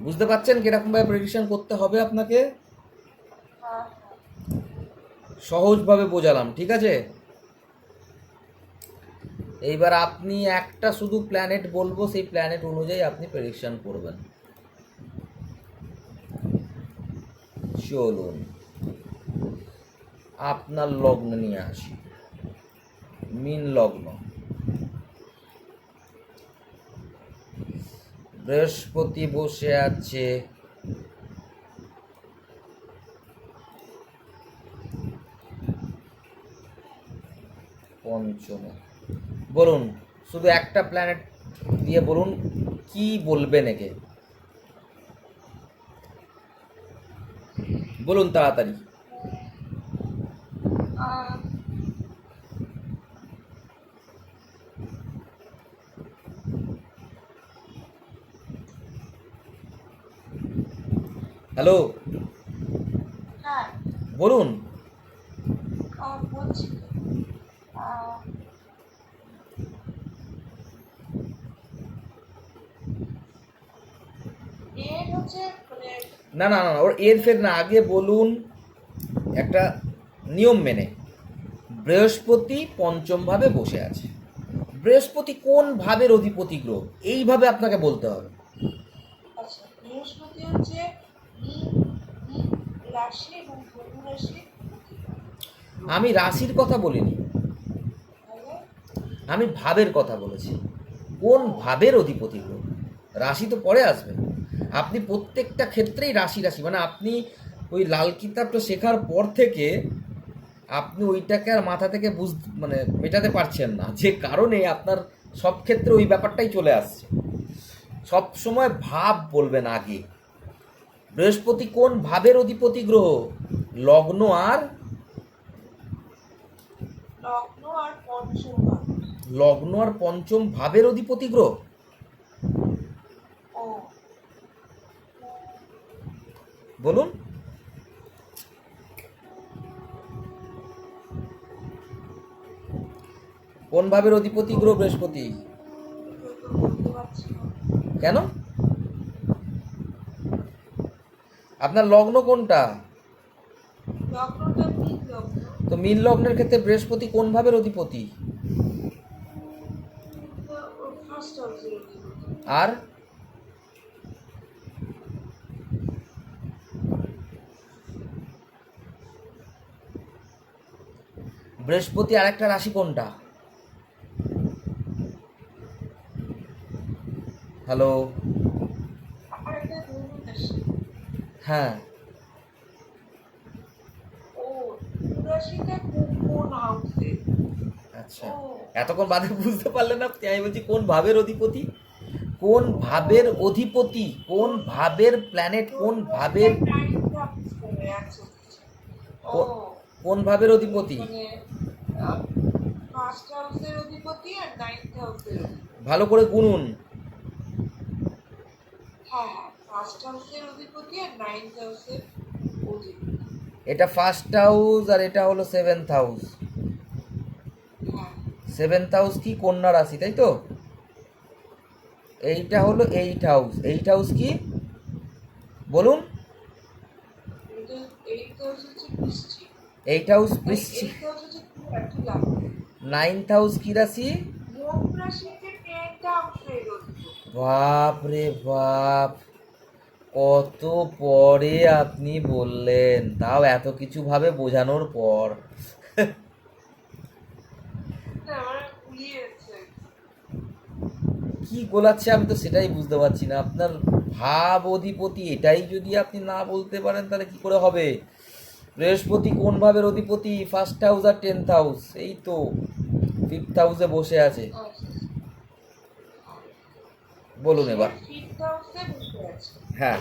বুঝতে পারছেন কিরকমভাবে প্রেডিকশন করতে হবে আপনাকে? হ্যাঁ, সহজভাবে বোঝালাম, ঠিক আছে? এইবার আপনি একটা শুধু প্ল্যানেট বলবো, সেই প্ল্যানেট অনুযায়ী আপনি প্রেডিকশন করবেন। চলুন আপনার লগ্ন নিয়ে আসি। মীন লগ্ন, বৃহস্পতি বসে আছে পঞ্চমে। বলুন, শুধু একটা প্ল্যানেট দিয়ে বলুন কি বলবেন একে, বলুন তাড়াতাড়ি। আহ, হ্যালো, হ্যাঁ, বলুন। বলছি আহ, এর হচ্ছে মানে না না না, ওর এর ফের না, আগে বলুন একটা নিয়ম মেনে। বৃহস্পতি পঞ্চম ভাবে বসে আছে। বৃহস্পতি কোন ভাবের অধিপতি গ্রহ, এইভাবে আপনাকে বলতে হবে। আচ্ছা, বৃহস্পতি হচ্ছে মীন মীন রাশি এবং ধনু রাশি। আমি রাশির কথা বলিনি, তাহলে আমি ভাবের কথা বলেছি। কোন ভাবের অধিপতি গ্রহ, রাশি তো পরে আসবে। আপনি প্রত্যেকটা ক্ষেত্রেই রাশি রাশি, মানে আপনি ওই লাল কিতাবটা শেখার পর থেকে আপনি ওইটাকে আর মাথা থেকে মানে মেটাতে পারছেন না, যে কারণে আপনার সব ক্ষেত্রে ওই ব্যাপারটাই চলে আসছে। সব সময় ভাব বলবেন আগে। বৃহস্পতি কোন ভাবের অধিপতি গ্রহ? লগ্ন আর লগ্ন আর পঞ্চম ভাব। লগ্ন আর পঞ্চম ভাবের অধিপতি গ্রহ। ও বলুন। কোন ভাবের অধিপতি গ্রহ বৃহস্পতি? তো বলতে পারছি না। কেন? আপনার লগ্ন কোনটা? লগ্নটা মীন লগ্ন। তো মীন লগ্নের ক্ষেত্রে বৃহস্পতি কোন ভাবের অধিপতি? ফার্স্ট হাউসের অধিপতি। আর বৃহস্পতি আরেকটা রাশি কোনটা? হ্যালো। আর একটা ধনু রাশি। হ্যাঁ, ও ধনু রাশিটা কোন হাউসে? আচ্ছা। ও এতক্ষণ বাদে বুঝতে পারলেন আপনি? আমি বলছি কোন ভাবের অধিপতি, কোন ভাবের অধিপতি, কোন ভাবের প্ল্যানেট, কোন ভাবের নাইনথ হাউস করে আছে। ও কোন ভাবের অধিপতি। মানে ফার্স্ট হাউসের অধিপতি আর নাইনথ হাউসের অধিপতি। ভালো করে গুনুন। হ্যাঁ হ্যাঁ, ফার্স্ট হাউসের অধিপতি আর নাইনথ হাউসের অধিপতি। এটা ফার্স্ট হাউস আর এটা হলো সেভেন্থ হাউস। হ্যাঁ, সেভেন্থ হাউস কি? কন্যা রাশি, তাই তো? এইটা হলো এইট হাউস। এইট হাউস কি বলুন? এটা এইট হাউস হচ্ছে বৃশ্চিক। এইট হাউস বৃশ্চিক। এইট হাউস হচ্ছে তুলা। নাইন্থ হাউস কি রাশি? মন রাশিতে টেন্থ হাউসের অধিপতি। বাপ রে বাপ, কত পরে আপনি বললেন, তাও এত কিছু ভাবে বোঝানোর পর। না, আমার গুলিয়েছে। কি গোলাচ্ছে আমি তো সেটাই বুঝতে পারছি না। আপনার ভাব অধিপতি এটাই যদি আপনি না বলতে পারেন তাহলে কি করে হবে? বৃহস্পতি কোন ভাবের অধিপতি? ফার্স্ট হাউস আর টেন্থ হাউস। এই তো ফিফথ হাউসে বসে আছে। বলুন সে এবার। ফিফথ হাউসে বসে আছে। হ্যাঁ।